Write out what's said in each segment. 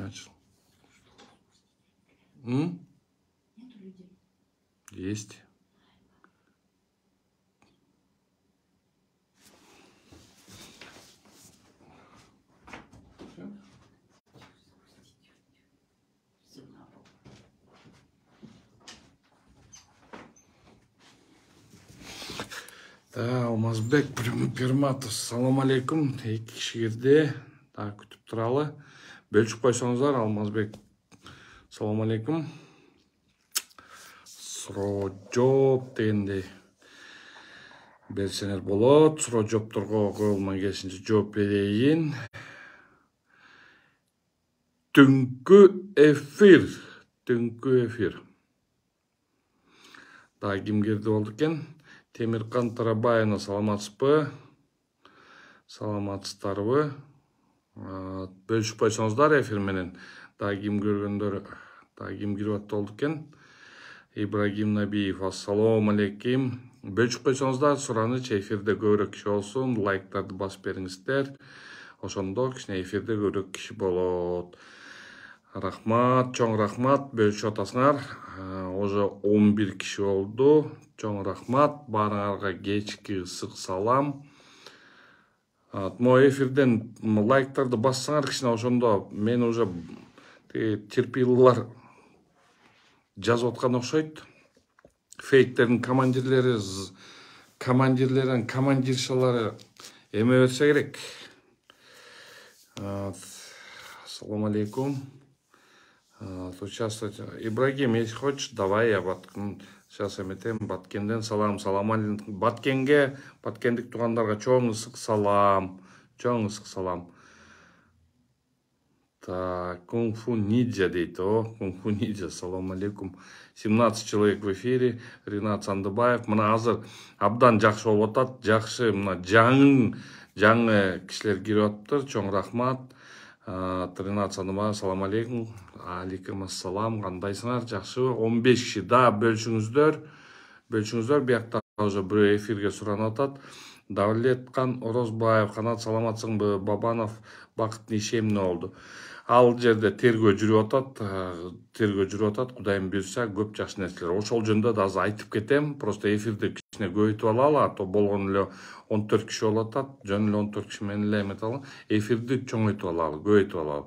Начал. М? Нету людей. Есть. Алмазбек Пирматов, салам алейкум. Эки кишигирде күтүп туралы. Бөлүшүп койсоңуздар. Алмазбек, салам алейкум. Суроо жооп дегенде берсеңер болот. Суроо жоопторго колуман келишинче жооп берейин. Түнкү эфир. Да ким кирди болду экен? Темиркан Тарабаевна, саламатсызбы? Саламатсыздарбы? Бөлүшүп койсоңуздар эфир менен. Да ким көргөндөр, да ким кирип аттып болду экен? Ибрагим Набиев, ассалому алейкум. Бөлүшүп койсоңуздар, сураныч эфирде көбүрөөк киши болсун, лайктарды басып бериңиздер. Ошондо кичине эфирде көбүрөөк киши болот. Рахмат, чоң рахмат, бөлүшүп атасыңар. Уже 11 киши болду. Чоң рахмат, баарыңарга кечки ысык салам. Могу эфирден лайктарды бассаңар кичине, ошондо мен уже терпилылар жазып аткан окшойт. Фейктердин командирлерин командиршалары эме берсе керек. Ассаламу алейкум. Участвовать. Ибрагим, если хочешь, давай я сейчас эметем. Баткенден салам. Салам алейкум. Баткендик тугандарга чоң ысык салам. Чоң ысык салам. Так, кунг-фу ниндзя дейт. Кунг-фу ниндзя. Салам алейкум. 17 человек в эфире. Ринат Сандыбаев. Мына азыр абдан жакшы болуп атат. Жакшы, мына жаңы кишилер кирип атыптыр. Чоң рахмат. Ринат Сандыбаев, салам алейкум. Алейкум ассалам. Кандайсыңар? Жакшыбы? 15 киши. Да, бөлүшүңүздөр. Биякта уже бирөө эфирге суранып атат. Давлеткан Орозбаев, Канат, саламатсыңбы? Бабанов, Бакыт Нишем эмне болду? Ал жерде тергөө жүрүп атат. Кудайым буйрса, көп жакшы нерселер. Ошол жөнүндө да азыр айтып кетем. Просто эфирди кичине көбөйтүп алалы, а то болгон эле 14 киши болуп атат. Жөн эле 14 киши менен эле эметип алалы. Эфирди чоңойтуп алалы, көбөйтүп алалы.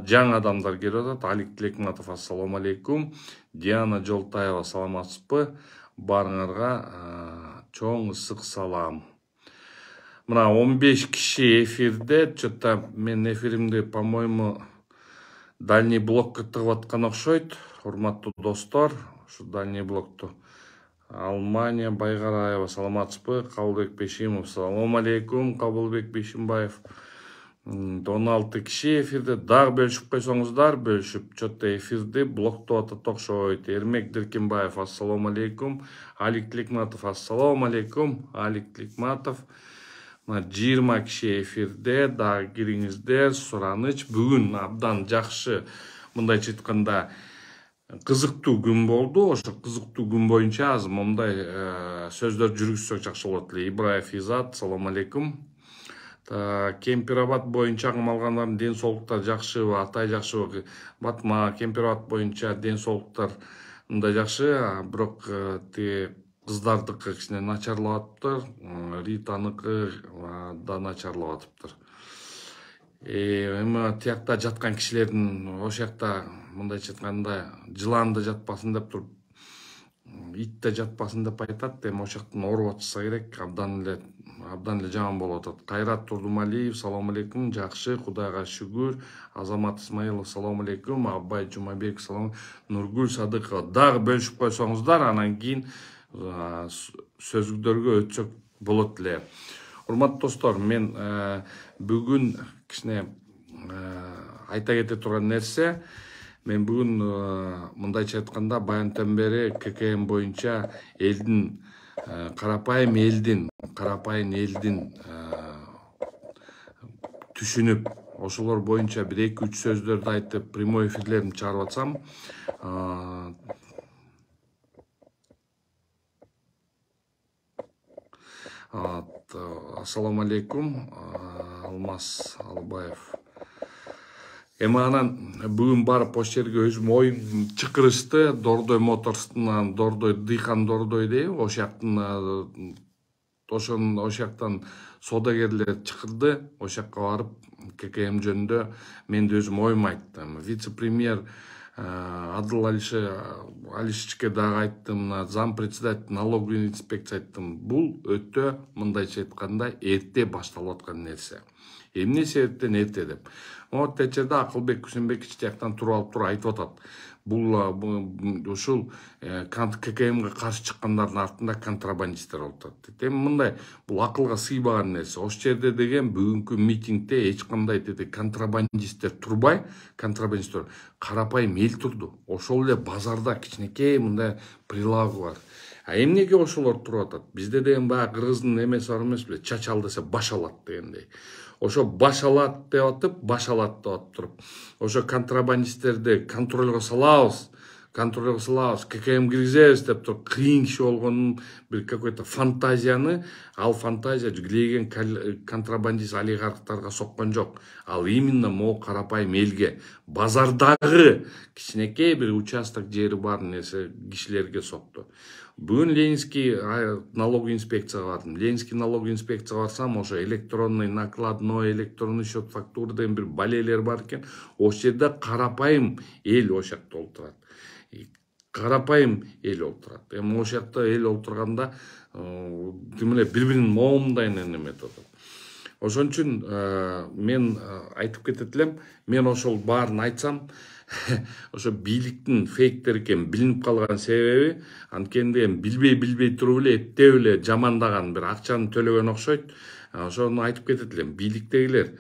Жаңы адамдар келип атат. Алик Тилекматов, ассаламу алейкум. Диана Жолтаева, саламатсызбы? Баарыңарга чоң ысык салам. Мына 15 киши эфирде, что-то мен эфиримди, по-моему, дальний блокко тыгып аткан окшойт. Урматтуу достор, ушу дальний блокту. Алмания Байгараева, саламатсызбы? Кабылбек Бешимов, саламу алейкум. Кабылбек Бешимбаев. 16 киши эфирде. Дагы бөлүшүп койсоңуздар, что-то эфирди блоктоп атат окшойт. Эрмек Диркенбаев, ассаламу алейкум. Алик Тилекматов, ассаламу алейкум. Алик Тилекматов. 20 киши эфирде, дагы кириңиздер. Сураныч бүгүн абдан жакшы, мындайча айтканда, кызыктуу күн болду. Ошо кызыктуу күн боюнча азыр мындай сөздөр жүргүзсөк жакшы болот эле. Ибраев Изат, салам алейкум. Кемпирабад боюнча аңым алгандардын ден соолуктары жакшыбы, атай жакшыбы? Батма, Кемпирабад боюнча ден соолуктар мындай жакшы, бирок кыздардыкы кичине начарлап атыптыр, Ританыкы да начарлап атыптыр. Эми тиякта жаткан кишилердин ошол жакта мындайча айтканда жылан да жатпасын деп туруп, ит да жатпасын деп айтат. Эми ошол жактан ооруп атышса керек, абдан эле жаман болуп атат. Кайрат Турдумалиев, салам алейкум. Жакшы, Кудайга шүгүр. Азамат Исмаилов, салам алейкум. Аббай Жумабек, салам. Нургүл Садыкова. Дагы бөлүшүп койсоңуздар, анан кийин сөзүлдөргө өтсөк болот эле. Урматтуу достор, мен бүгүн кичине айта кете турган нерсе, мен бүгүн мындайча айтканда баянтан бери ККМ боюнча элдин, карапайым элдин түшүнүп, ошолор боюнча бир 2-3 сөздөрдү айтып, прямой эфирлеримди чыгарып атсам, ассаламу алейкум. Алмаз Албаев. Эми анан бүгүн барып ошол жерге өзүм оюм чакырышты. Дордой Моторстан, Дордой Дыйкан Дордой дейби, ошол жактан соодагерлер чакырды. Ошол жакка барып ККМ жөнүндө мен да өзүм оюм айттым. Вице-премьер Адыл Алишевичке дагы айттым, зам председатель налоговый инспекция айттым. Бул өтө мындайча айтканда эрте башталып аткан нерсе. Эмне себептен эрте деп. Вот течерде Акылбек Күсөнбекович жактан туруп алып туруп айтып атат. Бул ушул ККМге каршы чыккандардын артында контрабандисттер болуп атат. Эми мындай бул акылга сыйбаган нерсе. Ошол жерде деген бүгүнкү митингде эч кандай контрабандисттер турбай, контрабандисттер карапайым эл турду. Ошол эле базарда кичинекей мындай прилавок бар. А эмнеге ошолор туруп атат? Бизде деген баягы кыргыздын эмеси бар эмес беле? Чач ал десе баш алат дегендей. Ошо баш алат деп атып, баш алат деп атып туруп. Ошо контрабандисттерди контролго салабыз, ККМ киргизебиз деп туруп кыйын киши болгонун бир какой-то фантазияны, ал фантазия жигилеген контрабандист олигархтарга соккон жок. Ал именно могу карапайым элге, базардагы кичинекей бир участок жери бар нерсе кишилерге сокту. Бүгүн Ленинский налоговый инспекцияга бардым. Ленинский налоговый инспекцияга барсам, ошо электронный накладной, электронный счет фактура деген бир балелер бар экен. Ошол жерде карапайым эл ошол жакта олтурат. Карапайым эл олтурат. Эми ошол жакта эл олтурганда бири-бирин моомдайын эметип атат. Ошон үчүн мен айтып кетет элем, мен ошол баарын айтсам, ошо бийликтин фейктер экен билинип калган себеби, анткени билбей туруп эле эптеп эле жамандаган бир акчаны төлөгөн окшойт. Ошону айтып кетет элем, бийликтегилер,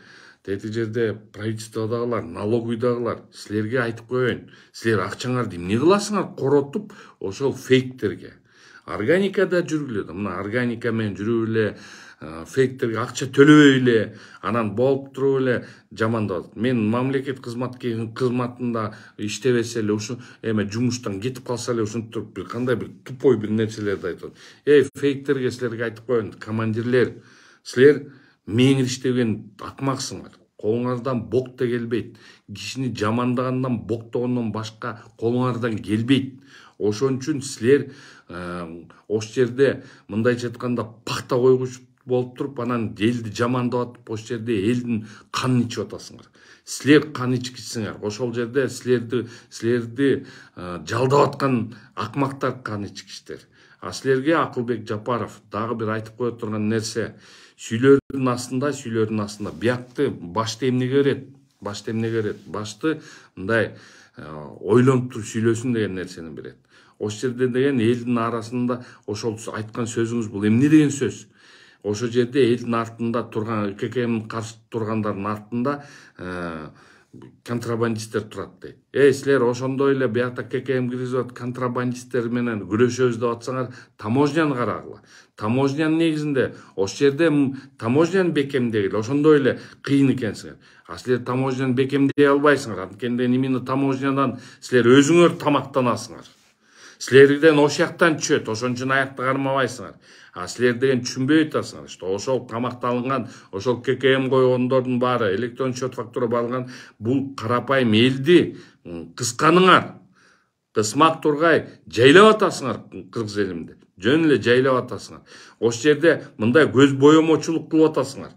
тетиги жерде правительстводагылар, налоговыйдагылар, силерге айтып коеюн, силер акчаңарды эмне кыласыңар коротуп ошол фейктерге. Органикада жүргүлө, мына органика менен жүрүп эле фейктерге акча төлөбөй эле, анан болуп туруп эле жамандап. Мен мамлекет кызматында иштебесе эле, ушу жумуштан кетип калса эле, ушинтип бир кандай бир тупой бир нерселерди айтат. Фейктерге силерге айтып коеюн, командирлер, силер меңир иштеген акмаксыңар. Колуңардан бок да келбейт. Кишини жамандагандан, боктогондон башка колуңардан келбейт. Ошон үчүн силер ошол жерде мындайча айтканда пакта койгуч болуп туруп, анан элди жамандап атып, ошол жерде элдин канын ичип атасыңар. Силер кан ичкичсиңер. Ошол жерде силерди жалдап аткан акмактар кан ичкичтер. А силерге Акылбек Жапаров дагы бир айтып кое турган нерсе, сүйлөрдүн астында биякты башты эмнеге берет? Башты мындай ойлонуп туруп сүйлөсүн деген нерсени берет. Ошол жерде деген элдин арасында ошол айткан сөзүңүз бул эмне деген сөз? Ошол жерде элдин артында турган, ККМ каршы тургандардын артында контрабандисттер турат дейт. Силер ошондой эле биякта ККМ киргизип контрабандисттер менен күрөшөбүз деп атсаңар, таможняны карагыла. Таможнянын негизинде ошол жерде таможняны бекемдегиле, ошондой эле кыйын экенсиңер. А силер таможняны бекемдей албайсыңар. Анткени именно таможнядан силер өзүңөр тамактанасыңар. Силерден ошол жактан түшөт, ошон үчүн аякты кармабайсыңар. А силер деген түшүнбөй атасыңар, что ошол тамакталган, ошол ККМ койгондордун баары, электрон счет фактура балган, бул карапайым элди кысканыңар. Кысмак тургай жайлап атасыңар кыргыз элимде. Жөн эле жайлап атасыңар. Ошол жерде мындай көз боемочулук кылып атасыңар.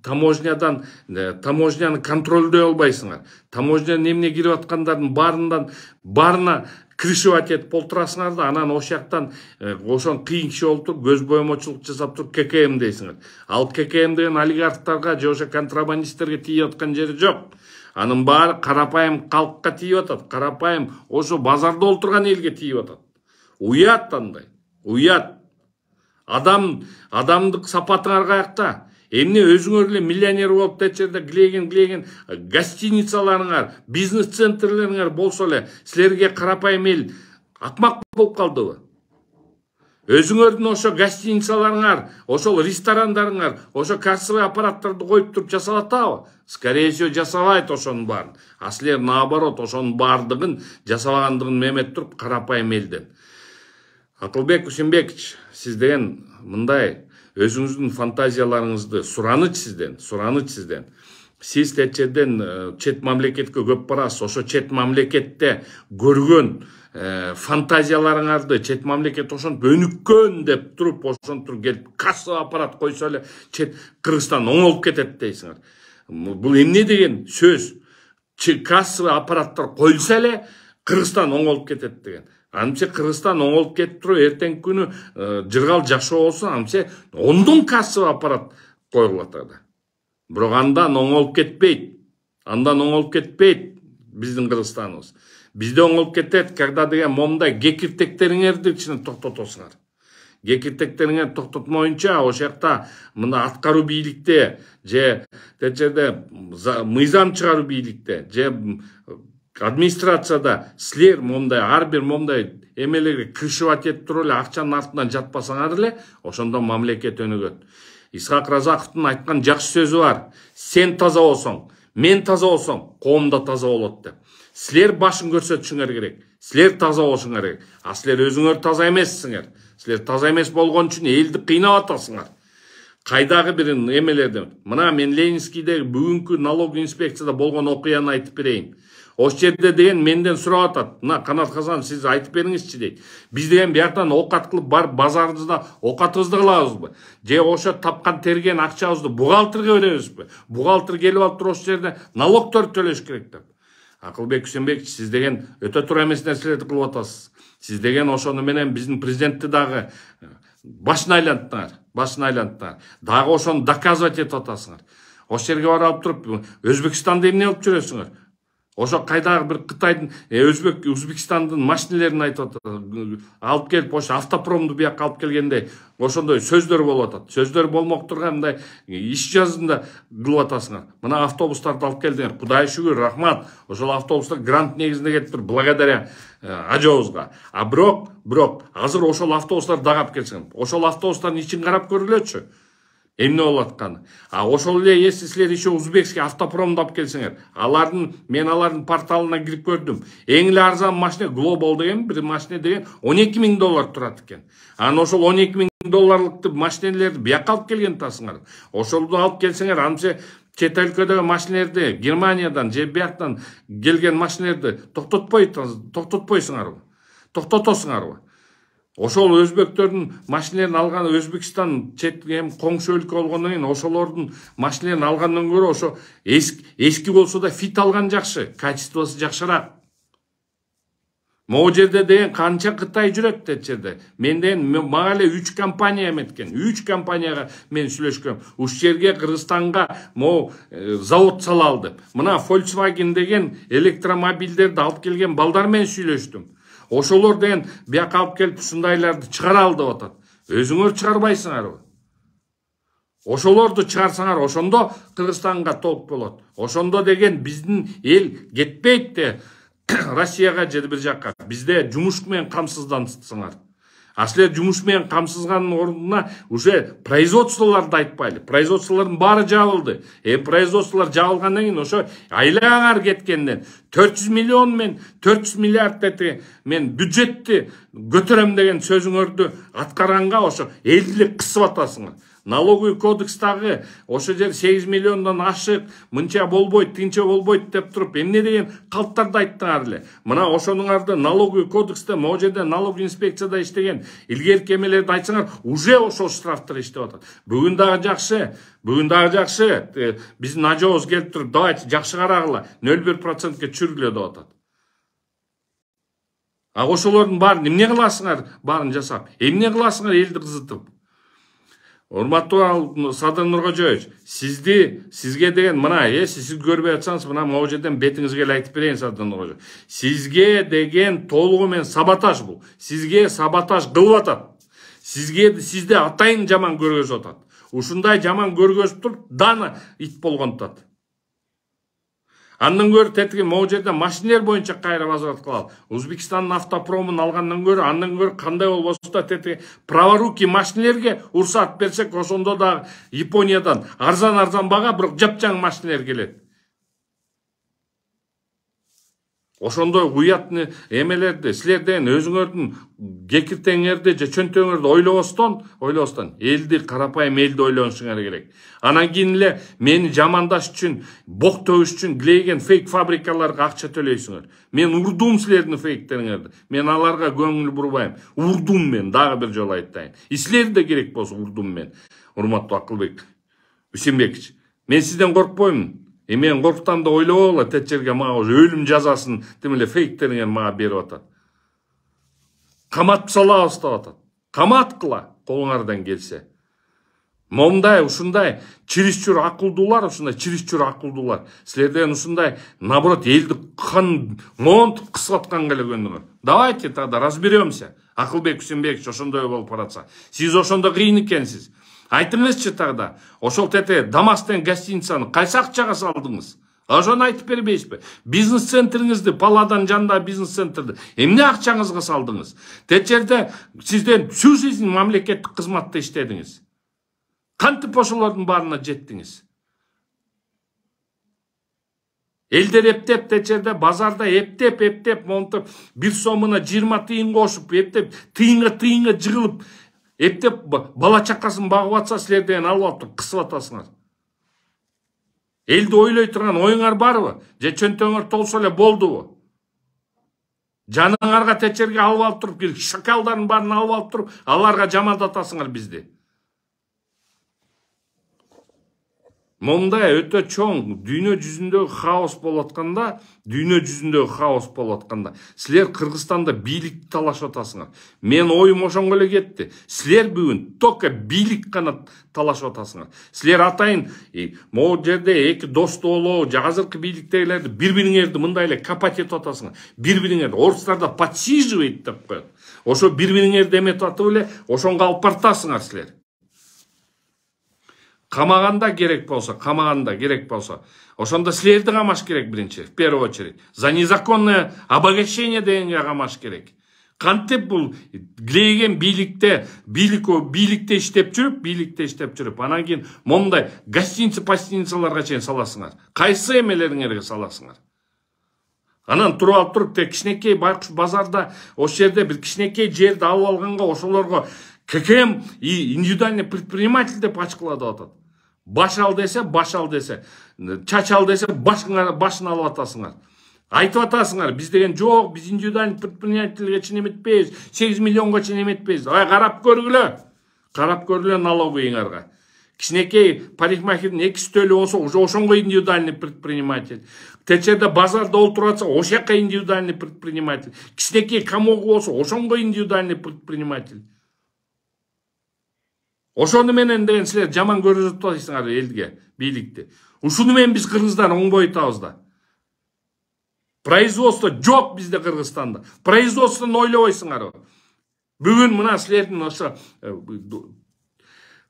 Таможняны контролдой албайсыңар. Таможняны эмне кирип аткандардын баарына крышевать этип олтурасыңар да, анан ошол жактан ошон кыйын киши болуп туруп, көз боемочулук жасап туруп ККМ дейсиңер. Ал ККМ деген олигархтарга же ошо контрабандисттерге тийип аткан жери жок. Анын баары карапайым калкка тийип атат. Карапайым ошо базарда олтурган элге тийип атат. Уят андай. Уят. Адамдык сапатыңар каякта? Эмне өзүңөр эле миллионер болуп течерде глеген гостиницаларыңар, бизнес-центрлериңер болсо эле, силерге карапайым эл акмак болуп калдыбы? Өзүңөрдүн ошо гостиницаларыңар, ошол ресторандарыңар, ошо кассовый аппараттарды коюп туруп жасап атабы? Скорее всего, жасабайт ошонун баарын. А силер наоборот ошонун баардыгын жасабагандыгын мемет туруп карапайым элден. Акылбек Күсөнбекович, сиз деген мындай өзүңүздүн фантазияларыңызды сураныч сизден. Сиз течеден чет мамлекетке көп барасыз. Ошо чет мамлекетте көргөн фантазияларыңарды чет мамлекет ошонтип өнүккөн деп туруп, ошонтип келип кассовый аппарат койсо эле чет Кыргызстан оңолуп кетет дейсиңер. Бул эмне деген сөз? Кассовый аппараттар коюлса эле Кыргызстан оңолуп кетет деген. Анымча Кыргызстан оңолуп кетип туруп, эртең күнү жыргал жакшы болсо, анымча ондон кассовый аппарат коюлат ада. Бирок андан оңолуп кетпейт. Андан оңолуп кетпейт биздин Кыргызстаныбыз. Бизде оңолуп кетет, когда деген момундай кекиртектериңерди кичине токтотосуңар. Кекиртектериңерди токтотмоюнча, ошол жакта мына аткаруу бийликте же течеде мыйзам чыгаруу бийликте же администрацияда силер момундай ар бир момундай эмелерге кыршыбат этип туруп эле акчанын артынан жатпасаңар эле, ошондо мамлекет өнүгөт. Исхак Разаковдун айткан жакшы сөзү бар. Сен таза болсоң, мен таза болсом, коом да таза болот деп. Силер башын көрсөтүшүңөр керек. Силер таза болушуңар керек. А силер өзүңөр таза эмессиңер. Силер таза эмес болгон үчүн элди кыйнап атасыңар. Кайдагы бир эмелерди. Мына мен Ленинскийдеги бүгүнкү налог инспекцияда болгон окуяны айтып берейин. Ошол жерде деген менден сурап атат. Мына Канат Хасанов, сиз айтып бериңизчи дейт. Биз деген бияктан оокат кылып барып базарыбызда оокатыбызды кылабызбы? Же ошо тапкан терген акчабызды бухгалтерге беребизби? Бухгалтер келип алып туруп ошол жерде налогторду төлөш керек деп. Акылбек Үсенбекович, сиз деген өтө туура эмес нерселерди кылып атасыз. Сиз деген ошону менен биздин президентти дагы башын айланттыңар. Дагы ошону доказывать этип атасыңар. Ошол жерге барып туруп Өзбекстанда эмне кылып жүрөсүңөр? Ошо кайдагы бир Кытайдын Өзбекстандын машинелерин айтып атат. Алып келип ошо автопромду бияка алып келгенде ошондой сөздөр болуп атат. Сөздөр болмок тургандай иш жазында кылып атасыңар. Мына автобустарды алып келдиңер. Кудай шүгүр, рахмат. Ошол автобустар грант негизинде кетиптир благодаря ажообузга. А бирок азыр ошол автобустар дагап келсең, ошол автобустардын ичин карап көргүлөчү. Эмне болуп атканы. А ошол эле если силер еще узбекский автопромду алып келсеңер, мен алардын порталына кирип көрдүм. Эң эле арзан машина Global деген бир машина деген $12,000 турат экен. Анан ошол $12,000 машинелерди бияка алып келген тасыңар. Ошолду алып келсеңер, анча чет өлкөдөгү машинелерди Германиядан же бияктан келген машинелерди токтотпойсуңарбы? Токтотосуңарбы? Ошол өзбектөрдүн машинелерин алган Өзбекстан чет коңшу өлкө болгондон кийин ошолордун машинелерин алгандан көрө ошо эски болсо да фит алган жакшы, качествосу жакшыраак. Могу жерде деген канча Кытай жүрөт течеде. Менден мага эле 3 компания эметкен. 3 компанияга мен сүйлөшкөм. Ушул жерге Кыргызстанга завод сала деп. Мына Volkswagen деген электромобилдерди алып келген балдар менен сүйлөштүм. Ошолор деген бияка алып келип ушундайларды чыгара ал деп атат. Өзүңөр чыгарбайсыңарбы? Ошолорду чыгарсаңар, ошондо Кыргызстанга толук болот. Ошондо деген биздин эл кетпейт де Россияга же бир жакка. Бизде жумуш менен камсыздансыңар. А силер жумуш менен камсызганын ордуна уже производстволорду айтпайлы. Производстволордун баары жабылды. Производстволор жабылгандан кийин ошо айлаңар кеткенден 400 миллион мен 400 миллиард мен бюджетти көтөрөм деген сөзүңөрдү аткаранга ошо элди кысып атасыңар. Налоговый кодекстагы ошо жер 8 миллиондон ашык, мынча болбойт, тинче болбойт деп туруп, эмне деген калптарды айттыңар эле. Мына ошонуңарды налоговый кодексте, могу жерде налог инспекцияда иштеген илгерки эмелерди айтсаңар, уже ошол штрафтар иштеп атат. Бүгүн дагы жакшы. Биздин ажообуз келип туруп, давайте жакшы карагыла, 0,1%ке түшүргүлө деп атат. А ошолордун баарын эмне кыласыңар, баарын жасап? Эмне кыласыңар элди кызытып? Урматтуу Садыр Нуркожоевич, сизге деген мына, сиз көрбөй атсаңыз, мына могу жерден бетиңизге эле айтып берейин, Садыр Нуркожоевич. Сизге деген толугу менен саботаж бул. Сизге саботаж кылып атат. Сизди атайын жаман көргөзүп атат. Ушундай жаман көргөзүп туруп, дана ит болгонтат. Андан көрө тетиги могу жерде машинелер боюнча кайра возврат кылалы. Өзбекстандын автопромун алгандан көрө, андан көрө кандай болбосо да тетиги праворуки машинелерге уруксат берсек, ошондо да Япониядан арзан бага, бирок жапжаң машинелер келет. ошондой уятны эмелерди силерден өзүңөрдүн кекиртеңерди же чөнтөңөрдү ойлобостон элди, карапайым элди ойлонушуңар керек. Анан кийин эле мени жамандаш үчүн, бок төгүш үчүн килейген фейк фабрикаларга акча төлөйсүңөр. Мен урдум силердин фейктериңерди. Мен аларга көңүл бурбайм. Урдум мен, дагы бир жолу айтайын. Силерди да керек болсо урдум мен. Урматтуу Акылбек Үсенбекович, мен сизден коркпоймун. Мен корктам да ойлобогула, Тетчерге мага уже өлүм жазасын демеле фейктериңер мага берип атат. Каматып салабыз деп атат. Каматкыла колуңардан келсе. Момдай ушундай чересчур акылдуулар, силерден ушундай наоборот элди монтуп кысып келгендиңер. Давайте тогда разберемся. Акылбек Үсенбекович ошондой болуп баратса, сиз ошондо кыйын экенсиз. Айтыңызчы тогда, ошол тете Дамастен гостиницаны кайсы акчага салдыңыз? Ошону айтып бербейсизби? Бизнес-центриңизди, Паладан жанындагы бизнес-центрди эмне акчаңызга салдыңыз? Течерде сизден всю жизнь мамлекеттик кызматта иштедиңиз. Кантип ошолордун баарына жеттиңиз? Элдер эптеп, Течерде базарда эптеп, монтуп, бир сомуна 20 тыйын кошуп, эптеп, тыйынга жыгылып, эптеп бала чакасын багып атса, силерден алып атып кысып атасыңар. Элди ойлой турган оюңар барбы? Же чөнтөңөр толсо эле болдубу? Жаныңарга Течерге алып туруп, шакалдардын баарын алып туруп, аларга жамандатасыңар бизди. Момдай өтө чоң дүйнө жүзүндөгү хаос болуп атканда, силер Кыргызстанда бийликти талашып атасыңар. Мен оюм ошонго эле кетти. Силер бүгүн только бийлик гана талашып атасыңар. Силер атайын могу жерде эки досту болобу, азыркы бийликтегилерди бири-бириңерди мындай эле капать этип атасыңар. Бири-бириңерди орустарда подсиживает деп коет. Ошо бири-бириңерди эметип атып эле ошонго алып бартасыңар силер. Камаганда керек болса, ошондо силерди камаш керек биринчи, в первую очередь. За незаконное обогащение дегенге камаш керек. Кантип бул глейген бийликте иштеп жүрүп, анан кийин момундай гостиница-пастиницаларга чейин саласыңар. Кайсы эмелериңерге саласыңар? Анан туруп алып тек кичинекей байкуш базарда, ошол жерде бир кичинекей жерди алып алганга ошолорго ККМ и индивидуальный предприниматель деп ачкыладып атат. Баш ал десе, чач ал десе, башын алып атасыңар. Айтып атасыңар, биз деген жок, биз индивидуальный предпринимательге чейин эметпейбиз, 8 миллионго чейин эметпейбиз. Карап көргүлө налоговыйыңарга. Кичинекей парикмахердин 2 стөлү болсо, ошонго индивидуальный предприниматель. Течерде базарда олтуруп атса, ошояка индивидуальный предприниматель. Кичинекей камогу болсо, ошонго индивидуальный предприниматель. Ошону менен деген силер жаман көрүп атасыңар элге, бийликти. Ушуну менен биз кыргыздар оңбойтабыз да. Производство жок бизде Кыргызстанда. Производствону ойлобойсуңар. Бүгүн мына силердин ошо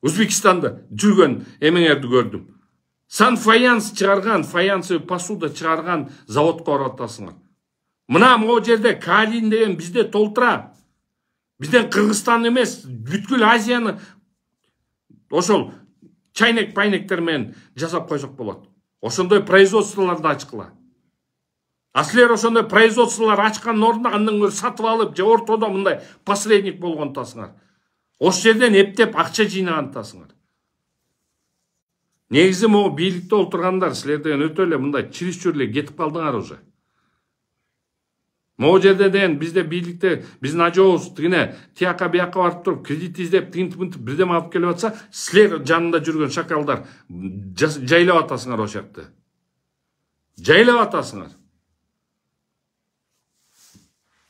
Өзбекстанда жүргөн эмеңерди көрдүм. Фаянс чыгарган, фаянсовый посуда чыгарган заводко барып атасыңар. Мына могу жерде калин деген бизде толтура. Бизден Кыргызстан эмес, бүткүл Азияны ошол чайнек-пайнектер менен жасап койсок болот. Ошондой производстволорду ачкыла. А силер ошондой производстволор ачкандын ордуна андан көрө сатып алып, же ортодо мындай посредник болгонтасыңар. Ошол жерден эптеп акча жыйнагантасыңар. Негизи могу бийликте олтургандар силерден өтө эле мындай чересчур эле кетип калдыңар уже. Могу жерде деген бизде бийликте биздин ажообуз тигине тияка бияка барып туруп кредит издеп тинтип бирдеме алып келип атса, силер жанында жүргөн шакалдар жайлап атасыңар ошол жакты. Жайлап атасыңар.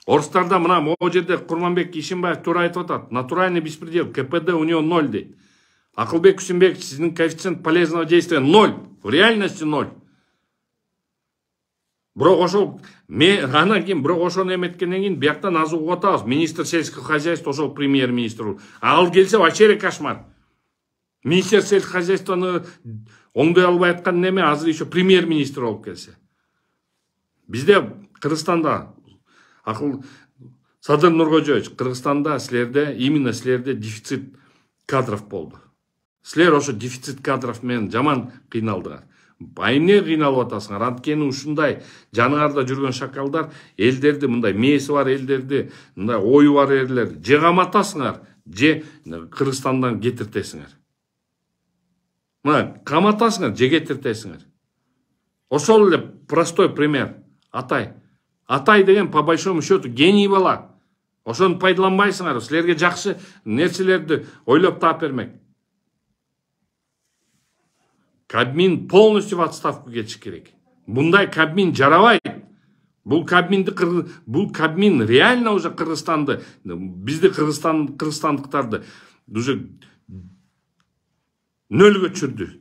Орустарда мына могу жерде Курманбек Ишимбаев туура айтып атат. Натуральный беспредел, КПД у него 0 дейт. Акылбек Үсенбекович, сиздин коэффициент полезного действия 0, в реальности 0. Бирок ошол анан кийин бирок ошону эметкенден кийин бияктан аз угуп атабыз. Министр сельского хозяйства ошол премьер-министр. Ал келсе вообще кошмар. Министр сельского хозяйстваны оңдой албай аткан неме азыр еще премьер-министр болуп келсе. Бизде Кыргызстанда Садыр Нуркожоевич, Кыргызстанда именно силерде дефицит кадров болду. Силер ошо дефицит кадров менен жаман кыйналдыңар. Эмне кыйналып атасыңар? Анткени ушундай жаныңарда жүргөн шакалдар элдерди, мындай мээси бар элдерди, мындай ою бар элдер же каматасыңар, же Кыргызстандан кетиртесиңер. Мына каматасыңар, же кетиртесиңер. Ошол эле простой пример. Атай деген по большому счету гений бала. Ошону пайдаланбайсыңар. Силерге жакшы нерселерди ойлоп таап бермек. Кабмин полностью в отставку кетиш керек. Мындай Кабмин жарабайт. Бул Кабмин реально уже Кыргызстанды, бизди кыргызстандыктарды уже нөлгө түшүрдү.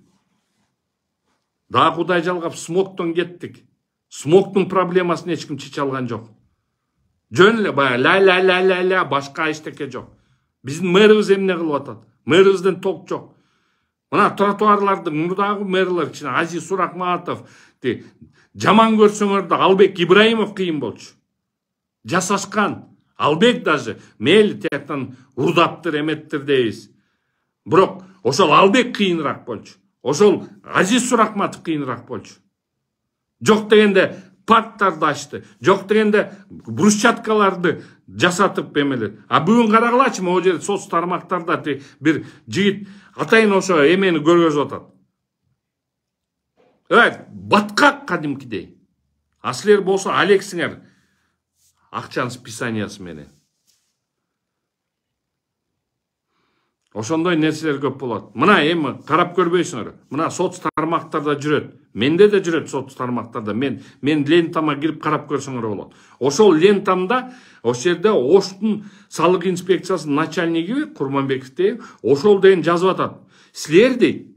Дагы Кудай жалгап смогтон кеттик. Смогтун проблемасын эч ким чече алган жок. Жөн эле баягы ля башка эчтеке жок. Биздин мэрибиз эмне кылып атат? Мэрибизден ток жок. Мына тротуарлардын мурдагы мэрлер ичинде Азиз Суракматов, жаман көрсөңөр да Албек Ибраимов кыйын болчу. Жасашкан. Албек даже мейли тияктан урдаптыр, эметтир дейбиз. Бирок ошол Албек кыйыныраак болчу. Ошол Азиз Суракматов кыйыныраак болчу. Жок дегенде парктарды ачты. Жок дегенде брусчаткаларды жасатып эмелер. А бүгүн карагылачы, могу жерде соц тармактарда бир жигит атайын ошо эмени көргөзүп атат. Баткак кадимкидей. А силер болсо алексиңер акчанын списаниясы менен. Ошондой нерселер көп болот. Мына эми карап көрбөйсүңөр. Мына соц тармактарда жүрөт. Менде да жүрөт соц тармактарда. Мен лентама кирип карап көрсөңөр болот. Ошол лентамда ошол жерде Оштун салык инспекциясынын начальниги Курманбеков дейм, ошол деген жазып атат. Силер дейт,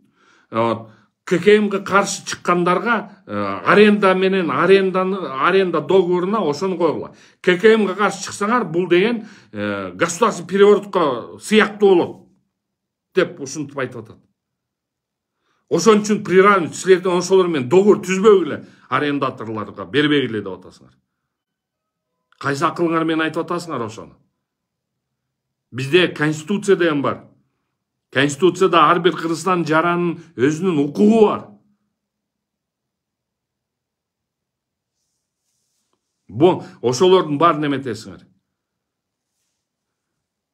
ККМге каршы чыккандарга аренда договоруна ошону койгула. ККМге каршы чыксаңар, бул деген государственный переворотко сыяктуу болот деп ушинтип айтып атат. Ошон үчүн приравнивать силерден ошолор менен договор түзбөгүлө, арендаторлорго бербегиле деп атасыңар. Кайсы акылыңар менен айтып атасыңар ошону? Бизде конституция деген бар. Конституцияда ар бир Кыргызстан жаранын өзүнүн укугу бар. Бу ошолордун баарын эметесиңер.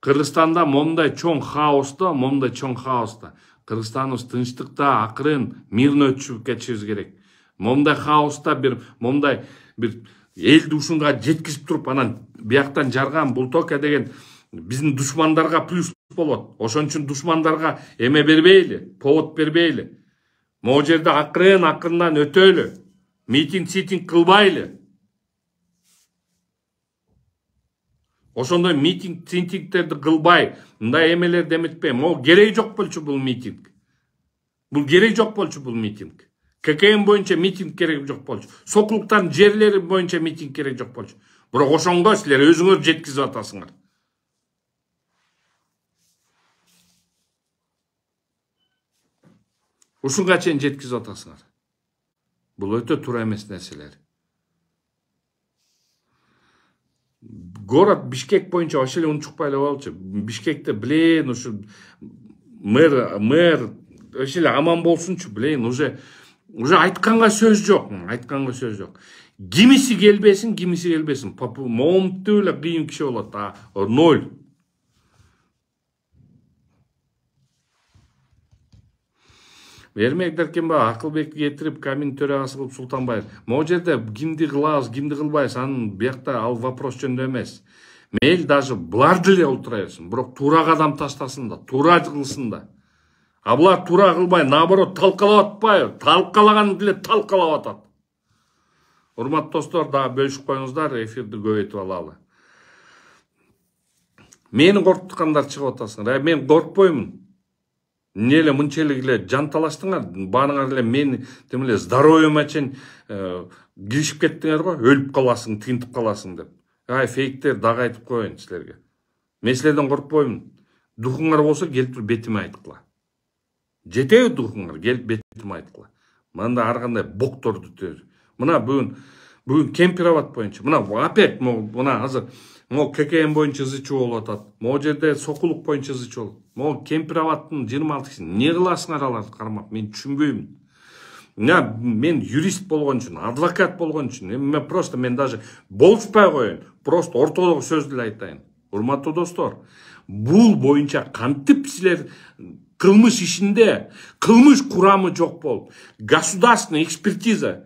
Кыргызстанда момундай чоң хаоста, Кыргызстаныбыз тынчтыкта, акырын, мирно өтүшүп кетишибиз керек. Момундай хаоста момундай бир элди ушунга жеткизип туруп, анан бияктан жарган бул тока деген биздин душмандарга плюс болот. Ошон үчүн душмандарга эме бербейли, повод бербейли. Могу жерде акырындан өтөлү. Митинг кылбайлы. Ошондой митингтерди кылбай, мындай эмелерди эметпей. Могу кереги жок болчу бул митинг. ККМ боюнча митинг керек жок болчу. Сокулуктардын жерлери боюнча митинг керек жок болчу. Бирок ошонго силер өзүңөр жеткизип атасыңар. Ушунга чейин жеткизип атасыңар. Бул өтө туура эмес нерселер. Город Бишкек боюнча ошо эле унчукпай эле болчу. Бишкекте ушу мэр ошо эле аман болсунчу, уже айтканга сөз жок. Кимиси келбесин, момунтуу эле кыйын киши болот, ноль. Эрмек Даркембаев Акылбекти кетирип Кабмин төрагасы кылып Султанбаев. Могу жерде кимди кылабыз, кимди кылбайбыз, анын биякта ал вопрос жөнүндө эмес. Мейли даже буларды эле олтура берсин, бирок туура кадам таштасын да, туура кылсын да. А булар туура кылбай, наоборот талкалап атпайбы? Талкалаган деле талкалап атат. Урматтуу достор, дагы бөлүшүп коюңуздар, эфирди көбөйтүп алалы. Мени коркуткандар чыгып атасыңар. Мен коркпоймун. Неле мынчелик эле жанталаштыңар, баарыңар эле мени демеле здоровьюма чейин киришип кеттиңер го, өлүп каласың, тигинтип каласың деп. Фейктер дагы айтып коеюн силерге. Мен силерден коркпоймун. Духуңар болсо келип туруп бетиме айткыла. Жетеби духуңар, келип бетиме айткыла. Мында ар кандай бокторду төр. Мына бүгүн Кемпироват боюнча, мына опять мына азыр могу ККМ боюнча ызычуу болуп атат. Могу жерде Сокулук боюнча ызычуу болот. Могу Кемпироваттын 26-сын не кыласыңар аларды кармап, мен түшүнбөймүн. мен юрист болгон үчүн, адвокат болгон үчүн, мен просто мен даже болушпай коеюн, просто ортодогу сөздү эле айтайын. Урматтуу достор, бул боюнча кантип силер кылмыш ишинде кылмыш курамы жок болуп, государственный экспертиза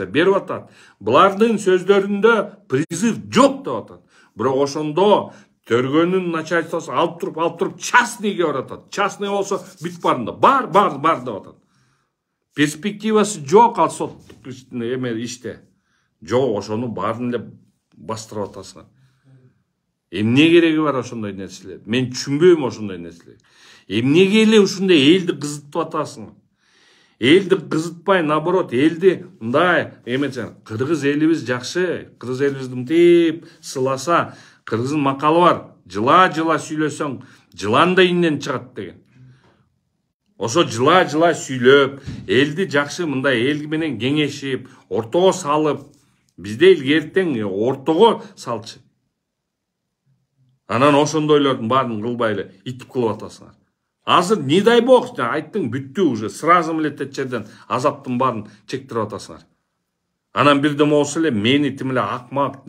берип атат. Булардын сөздөрүндө призыв жок деп атат. Бирок ошондо төргөнүн начальствосу алып туруп частныйге баратат. Частный болсо бүт барында бар деп атат. Перспективасы жок ал соттук иште. Жок, ошону баарын эле бастырып атасың. Эмне кереги бар ошондой нерселер? Мен түшүнбөйм ошондой нерселерди. Эмнеге эле ушундай элди кызытып атасың? Элди кызытпай, наоборот, элди мындай эметсең, кыргыз элибиз жакшы, кыргыз элибизди мынтип сыласа, кыргыздын макалы бар, жыла сүйлөсөң, жылан да иннен чыгат деген. Ошо жыла сүйлөп, элди жакшы мындай эл менен кеңешип, ортого салып, бизде эртең ортого салчы. Анан ошондойлордун баарын кылбай эле итип кылып атасыңар. Азыр не дай бог, айттың бүттү уже, сразу эле течерден азаптын баарын чектирип атасыңар. Анан бирдеме болсо эле мени тим эле акмак.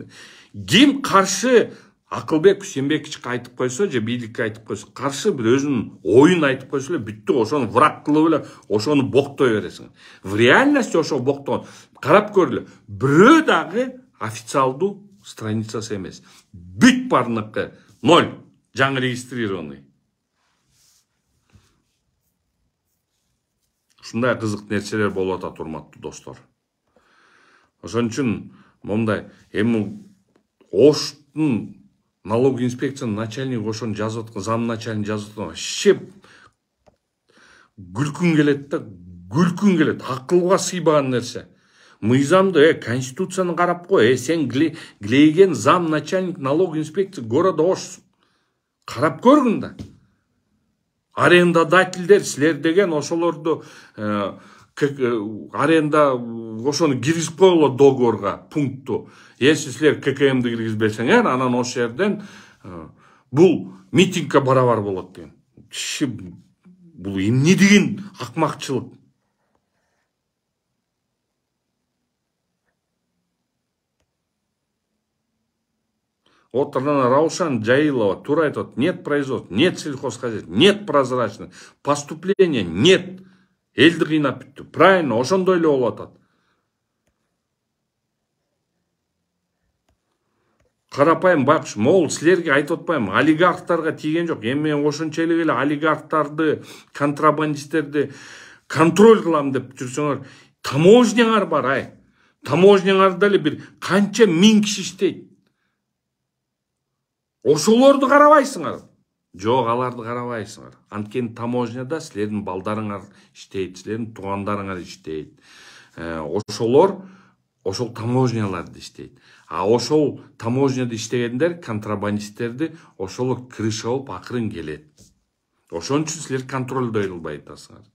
Ким каршы Акылбек Үсенбековичке айтып койсо, же бийликке айтып койсо, каршы бир өзүнүн оюн айтып койсо эле бүттү, ошону враг кылып эле ошону боктой бересиң. В реальности ошо боктогон. Карап көрүлө. Бирөө дагы официалдуу страницасы эмес. Бүт барыныкы 0, жаңы регистрированный. Ушундай кызык нерселер болуп атат, урматтуу достор. Ошон үчүн мондай эми Оштун налог инспекциянын начальниги ошону жазып аткан, зам начальник жазып аткан, вообще күлкүң келет да, күлкүң келет. Акылга сыйбаган нерсе. Мыйзамды, конституцияны карап кой, сен глейген зам начальник налог инспекции города Ошсуң. Карап көргүн да. Арендодательдер силер деген ошолорду аренда ошону киргизип койгула договорга, пунктту. Если силер ККМди киргизбесеңер, анан ошол жерден бул митингге барабар болот деген. Бул эмне деген акмакчылык? Вот она Раушан Джаилова тура айтат, нет производства, нет сельхозхозяйства, нет прозрачности, поступления нет. Элди кыйнап бүттү. Правильно, ошондой эле болуп атат. Карапайым байкуш, могул силерге айтып атпайм, олигархтарга тийген жок. Эми мен ошончолук эле олигархтарды, контрабандисттерди контроль кылам деп жүрсөңөр, таможняңар бар, ай. Таможняңарда эле бир канча миң киши иштейт. Ошолорду карабайсыңар. Жок, аларды карабайсыңар. Анткени таможняда силердин балдарыңар иштейт, силердин туугандарыңар иштейт. Ошол таможняларды иштейт. А ошол таможняда иштегендер, контрабандисттерди ошол крыша болуп акырын келет. Ошон үчүн силер контролдой албай атасыңар.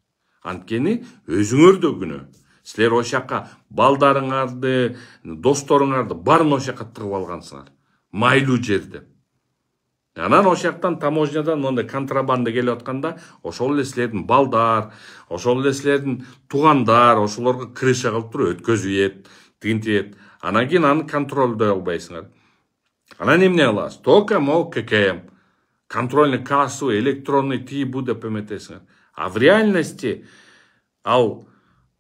Анткени өзүңөр да күнөө. Силер ошол жака балдарыңарды, досторуңарды баарын ошол жака тыгып алгансыңар. Майлуу жерде. Анан ошол жактан таможнядан мондай контрабанда келип атканда, ошол эле силердин балдар, ошол эле силердин туугандар, ошолорго крыша кылып туруп өткөзүп, тигинтип, анан кийин аны контролдой албайсыңар. Анан эмне кыласыз? Только могу ККМ, контрольный кассовый, электронный тибу деп эметесиңер. А в реальности ал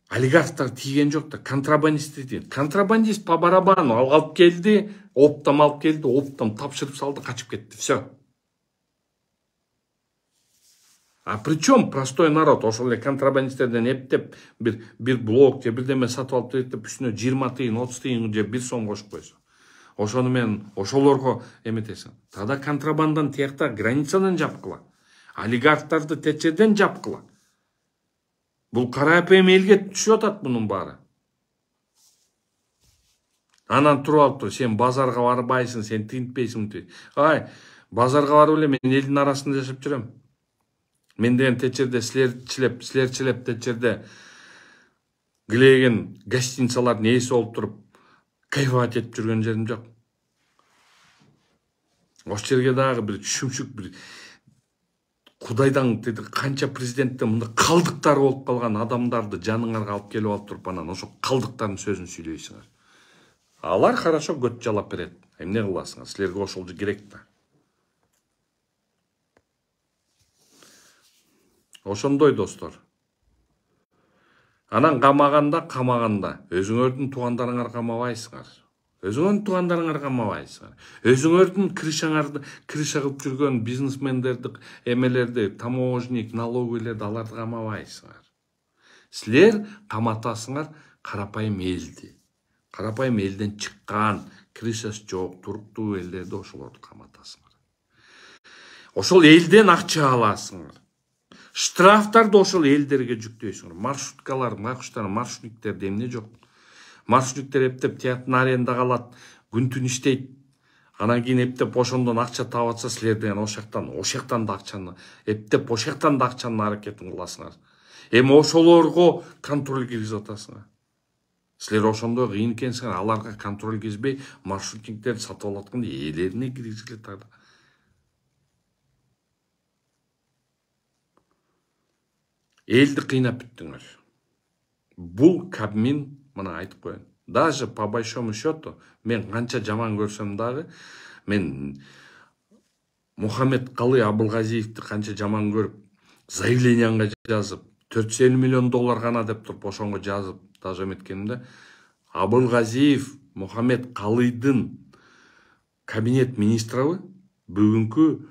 олигархтар тийген жок да, контрабандисттер тийген. Контрабандист по барабану, ал алып келди, оптом алып келди, оптом тапшырып салды, качып кетти, все. А причем простой народ, ошол эле контрабандисттерден эптеп бир блок же бирдеме сатып алып деп үстүнө 20 тыйын, 30 тыйын же 1 сом кошуп койсо. Ошону мен ошолорго эметесиң. Тогда контрабандан тиякта границадан жапкыла. Олигархтарды течерден жапкыла. Бул карапайым элге түшүп атат мунун баары. Анан туруп алып, сен базарга барбайсың, сен тинтпейсиң. Ай, базарга барып эле мен элдин арасында жашап жүрөм. Мен деген течерде силер чилеп течерде килеген гостиницалардын ээси болуп туруп, кайфовать этип жүргөн жерим жок. Ошол жерге дагы бир түшүмчүк, бир Кудайдан канча президенттен мында калдыктары болуп калган адамдарды жаныңарга алып келип алып туруп анан ошо калдыктардын сөзүн сүйлөйсүңөр. Алар хорошо көт жалап берет. Эмне кыласыңар? Силерге ошол керек да. Ошондой достор. Анан камаганда өзүңөрдүн туугандарыңар камабайсыңар. Өзүңөрдүн туугандарыңар камабайсыңар. Өзүңөрдүн крыша кылып жүргөн бизнесмендерди, эмелерди, таможник, налоговыйлерди аларды камабайсыңар. Силер каматасыңар карапайым элди. Карапайым элден чыккан, крышасы жок, туруктуу элдерди ошолорду каматасыңар. Ошол элден акча аласыңар. Штрафтарды ошол элдерге жүктөйсүңөр. Маршрутниктерде эмне жок? Маршрутниктер эптеп театрдын арендага алат, күн-түн иштейт. Анан кийин эптеп ошондон акча таап атса, силер деген ошяктан да акчаны эптеп ошяктан да акчанын аракетин кыласыңар. Эми ошолорго контроль киргизип атасыңар. Силер ошондой кыйын экенсиңер, аларга контроль киргизбей, маршрутниктерди сатып алып атканда элерине киргизилет ага. Элди кыйнап бүттүңөр. Бул Кабмин, мына айтып коеюн. Даже по большому счету, мен канча жаман көрсөм дагы, мен Мухаммед Калый Абылгазиевди канча жаман көрүп, заявленияга жазып, 450 миллион доллар гана деп туруп ошонго жазып, даже эметкенимде, Абылгазиев Мухаммед Калыйдын кабинет министры бүгүнкү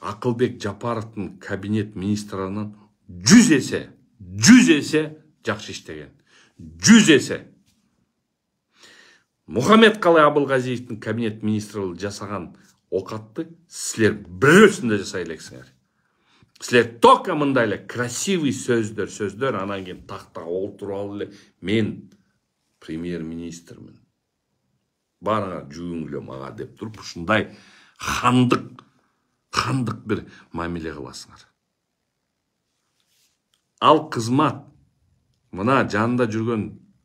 Акылбек Жапаровдун кабинет министрынан 100 эсе жакшы иштеген. 100 эсе. Мухаммед Калый Абылгазиевдин кабинет министры жасаган окатты силер бирөөсүн да жасай элексиңер. Силер только мындай эле красивый сөздөр, анан кийин тактага олтуруп алып эле мен премьер-министрмин. Барыңар жууңур мага деп туруп ушундай хандык бир мамиле кыласыңар. Ал кызмат, мына жанында жүргөн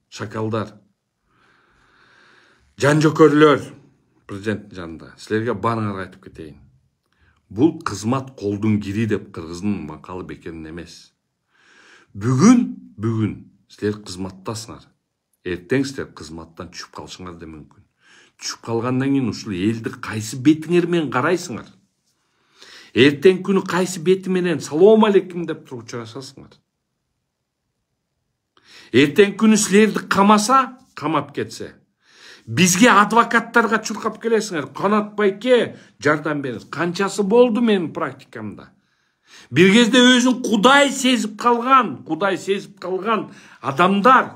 шакалдар, жанжөкөрлөр президенттин жанында. Силерге барыңар айтып кетейин. Бул кызмат колдун кири деп кыргыздын макалы бекерин эмес. Бүгүн силер кызматтасыңар. Эртең силер кызматтан түшүп калышыңар да мүмкүн. Түшүп калгандан кийин ушул элди кайсы бетиңер менен карайсыңар? Эртең күнү кайсы бети менен салом алейкум деп туруп учурашасыңар? Эртең күнү силерди камап кетсе, бизге адвокаттарга чуркап келесиңер. Канат байке, жардам бериңиз. Канчасы болду менин практикамда. Бир кезде өзүн Кудай сезип калган адамдар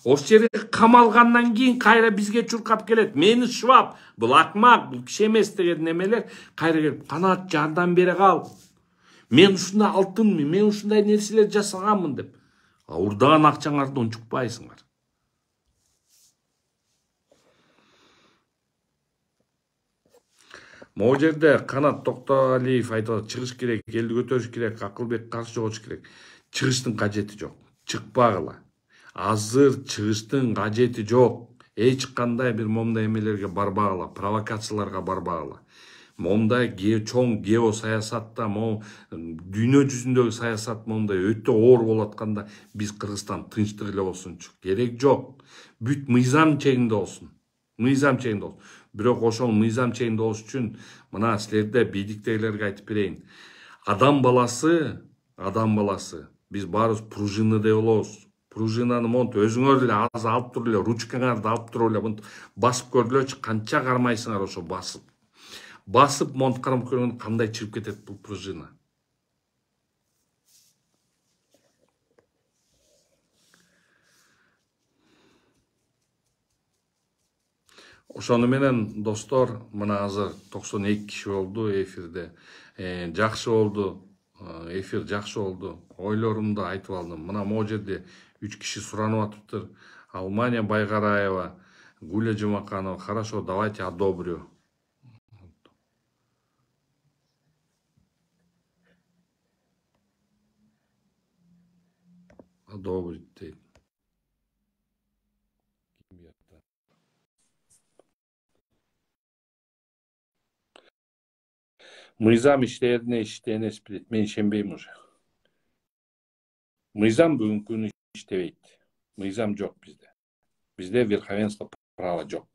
ошол жерге камалгандан кийин кайра бизге чуркап келет. Мени швап, бул акмак, бул киши эмес деген немелер кайра келип, Канат жардам бере кал. Мен ушундай алтынмын, мен ушундай нерселер жасаганмын деп. Урдаган акчаңарды унчукпайсыңар. Могу жерде Канат Токтоалиев айтат, чыгыш керек, элди көтөрүш керек, Акылбек каршы жоготуш керек. Чыгыштын кажети жок. Чыкпагыла. Азыр чыгыштын кажети жок. Эч кандай бир момундай эмелерге барбагыла, провокацияларга барбагыла. Момундай чоң геосаясатта, дүйнө жүзүндөгү саясат момундай өтө оор болуп атканда биз Кыргызстан тынчтык эле болсунчу. Керек жок. Бүт мыйзам чегинде болсун. Бирок ошол мыйзам чегинде болуш үчүн мына силерде бийликтегилерге айтып берейин. Адам баласы, биз баарыбыз пружинада болобуз. Пружинаны монт өзүңөр эле азыр алып туруп эле, ручкаңарды алып туруп эле монт басып көргүлөчү, канча кармайсыңар ошо басып. Басып монт кармап көргөндө кандай чыгып кетет бул пружина. Ошону менен достор, мына азыр 92 киши болду эфирде. Жакшы болду. Эфир жакшы болду. Ойлорумду айтып алдым. Мына могу жерде 3 киши суранып атыптыр. Алмания Байгараева, Гуля Жумаканова. Хорошо, давайте одобрю. Одобрить дейт. Мыйзам иштерине иштене билет. Мен ишенбейм уже. Мыйзам бүгүнкү күнү иштебейт. Мыйзам жок бизде. Бизде верховенство права жок.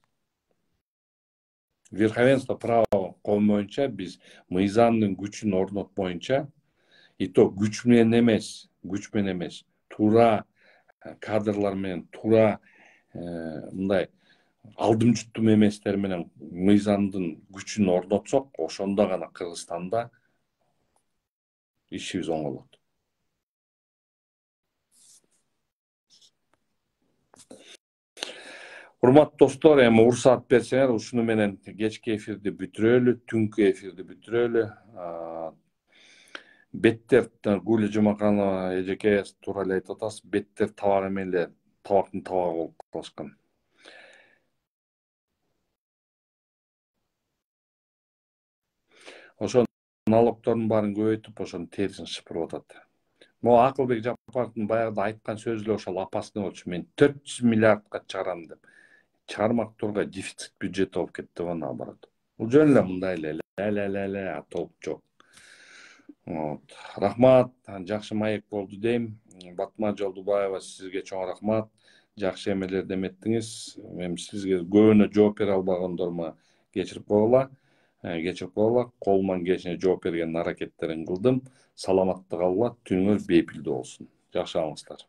Верховенство права болмоюнча биз мыйзамдын күчүн орнотмоюнча, и то күч менен эмес, туура кадрлар менен, туура мындай алдым жуттум эместер менен мыйзамдын күчүн орнотсок, ошондо гана Кыргызстанда ишибиз оңолот. Урматтуу достор, эми уруксаат берсеңер, ушуну менен кечки эфирди бүтүрөлү, түнкү эфирди бүтүрөлү. Беттер, Гуля Жумаканова эжеке туура эле айтып атасыз, беттер табак эме эле табактын табагы болуп калышкан. Ошо налогтордун баарын көбөйтүп, ошонун терисин шыпырып атат. Могу Акылбек Жапаровдун баягыда айткан сөзү эле ошол опасный болчу. Мен 400 миллиардка чыгарам деп. Чыгармак тургай дефицит бюджет болуп кетти го наоборот. Бул жөн эле мындай эле толук жок. Рахмат, жакшы маек болду дейм. Батма Жолдубаева, сизге чоң рахмат. Жакшы эмелерди эметтиңиз. Мен сизге көбүнө жооп бере албагандырыма кечирип койгула. Колуман келишинче жооп берген аракеттерин кылдым. Саламатты калгыла, түнүңөр бейпилдүү болсун. Жакшы калыңыздар.